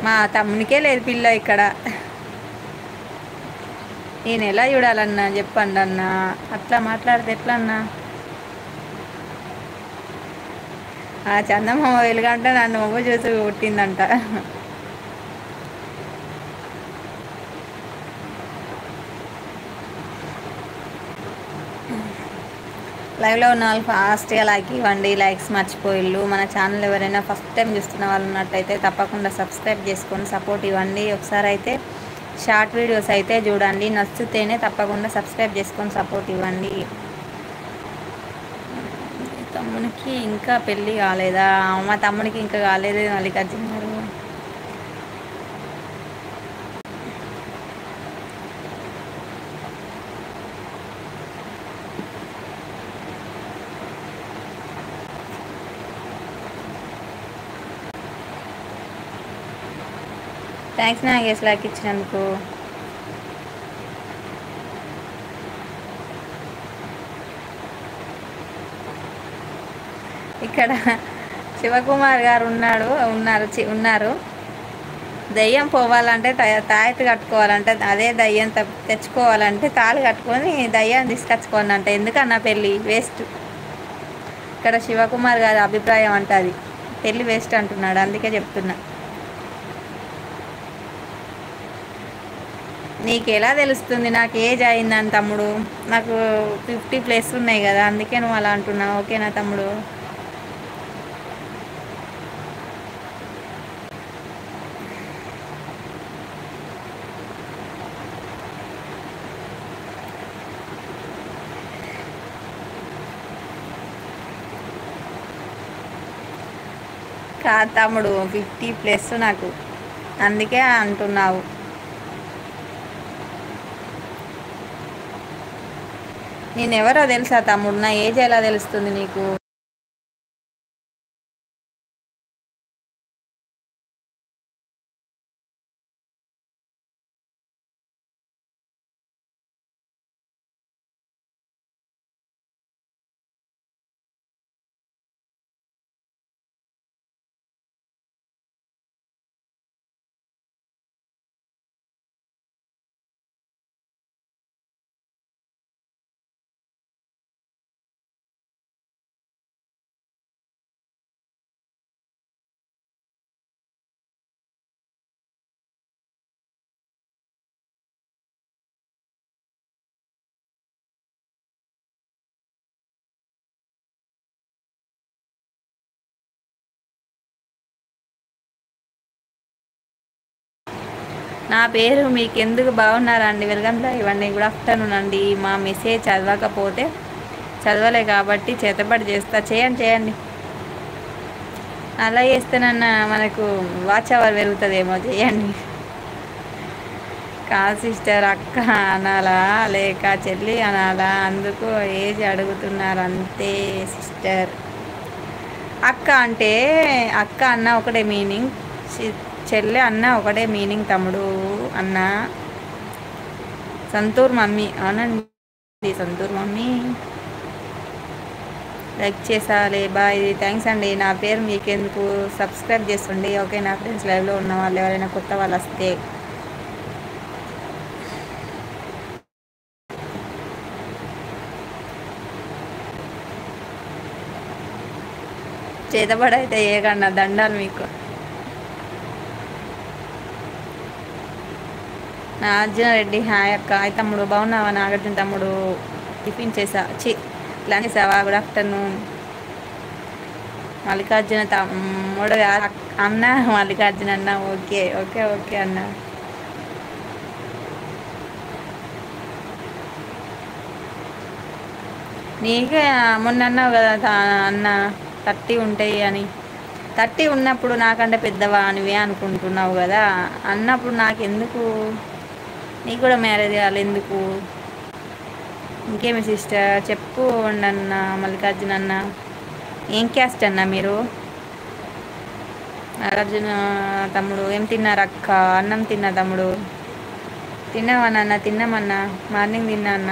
మా తమ్మునికే లేదు పిల్ల ఇక్కడ. నేను ఎలా చూడాలన్నా చెప్పండి అన్న, అట్లా మాట్లాడితే ఎట్లా అన్నా? ఆ చందమామ వెలుగంటే నన్ను మొగ్గు చూసి పుట్టిందంట. లైవ్లో ఉన్న వాళ్ళు ఫాస్ట్గా లైక్ ఇవ్వండి. లైక్స్ మర్చిపోయిళ్ళు. మన ఛానల్ ఎవరైనా ఫస్ట్ టైం చూస్తున్న వాళ్ళు ఉన్నట్టయితే తప్పకుండా సబ్స్క్రైబ్ చేసుకొని సపోర్ట్ ఇవ్వండి. ఒకసారి అయితే షార్ట్ వీడియోస్ అయితే చూడండి, నచ్చితేనే తప్పకుండా సబ్స్క్రైబ్ చేసుకొని సపోర్ట్ ఇవ్వండి. తమ్మునికి ఇంకా పెళ్ళి కాలేదా? మా తమ్మునికి ఇంకా కాలేదు మల్లికార్జున గారు. థ్యాంక్స్ నాగేష్ లైక్ ఇచ్చినందుకు. ఇక్కడ శివకుమార్ గారు ఉన్నారు. దయ్యం పోవాలంటే తాయెత్తు కట్టుకోవాలంటే, అదే దయ్యం తెచ్చుకోవాలంటే తాళి కట్టుకొని దయ్యాన్ని తీసుకొచ్చుకోండి అంటే ఎందుకన్నా పెళ్ళి వేస్ట్. ఇక్కడ శివకుమార్ గారి అభిప్రాయం అంటే అది పెళ్ళి వేస్ట్ అంటున్నాడు, అందుకే చెప్తున్నా. నీకు ఎలా తెలుస్తుంది నాకు ఏజ్ అయిందని తమ్ముడు? నాకు 50+ ఉన్నాయి కదా, అందుకే నువ్వు అలా అంటున్నావు. ఓకేనా తమ్ముడు? కాదు తమ్ముడు, 50+ నాకు, అందుకే అంటున్నావు. నేనెవరో తెలుసా తమ్ముడు? నా ఏజ్ ఎలా తెలుస్తుంది నీకు? నా పేరు మీకెందుకు? బాగున్నారండి, వెల్కమ్ టు ఇవ్వండి, గుడ్ ఆఫ్టర్నూన్ అండి. మా మెసేజ్ చదవకపోతే చదవలే కాబట్టి చేతబడి చేస్తా. చేయండి. అలా చేస్తేనన్నా మనకు వాచ్ అవర్ పెరుగుతుందేమో. చేయండి. కాదు సిస్టర్, అక్క అనాలా లేక చెల్లి అనాలా? అందుకు ఏజ్ అడుగుతున్నారు అంతే సిస్టర్. అక్క అంటే అక్క అన్న ఒకటే మీనింగ్, చెల్లె అన్న ఒకటే మీనింగ్ తమ్ముడు. అన్న సంతూర్ మమ్మీ. అవునండి, సంతూర్ మమ్మీ. లైక్ చేసాలే, బాయ్, థ్యాంక్స్ అండి. నా పేరు మీకెందుకు? సబ్స్క్రైబ్ చేసుకోండి. ఓకే నా ఫ్రెండ్స్, లైవ్లో ఉన్న వాళ్ళు ఎవరైనా కొత్త వాళ్ళు వస్తే చేతబడైతే ఏకన్నా దండాలు మీకు. నాగార్జున రెడ్డి హాయ్ అక్క. హాయ్ తమ్ముడు, బాగున్నావా? నాగార్జున తమ్ముడు టిఫిన్ లంచ్ చేసావా? Good afternoon. మల్లికార్జున తమ్ముడు అన్న, మల్లికార్జున అన్న. ఓకే ఓకే ఓకే అన్న. నీకే మొన్న అన్నావు కదా అన్న 30 ఉంటాయి అని. 30 ఉన్నప్పుడు నాకంటే పెద్దవా నువ్వే అనుకుంటున్నావు కదా. అన్నప్పుడు నాకెందుకు? నీకు కూడా మ్యారేజ్ కావాలి ఎందుకు? ఇంకేమి సిస్టర్ చెప్పు అన్న. మల్లికార్జున అన్న ఏం క్యాస్ట్ అన్న మీరు? నాగార్జున తమ్ముడు ఏం తిన్నారు అక్క? అన్నం తిన్నా తమ్ముడు. తిన్నావా నాన్న? తిన్నామన్నా, మార్నింగ్ తిన్నా అన్న.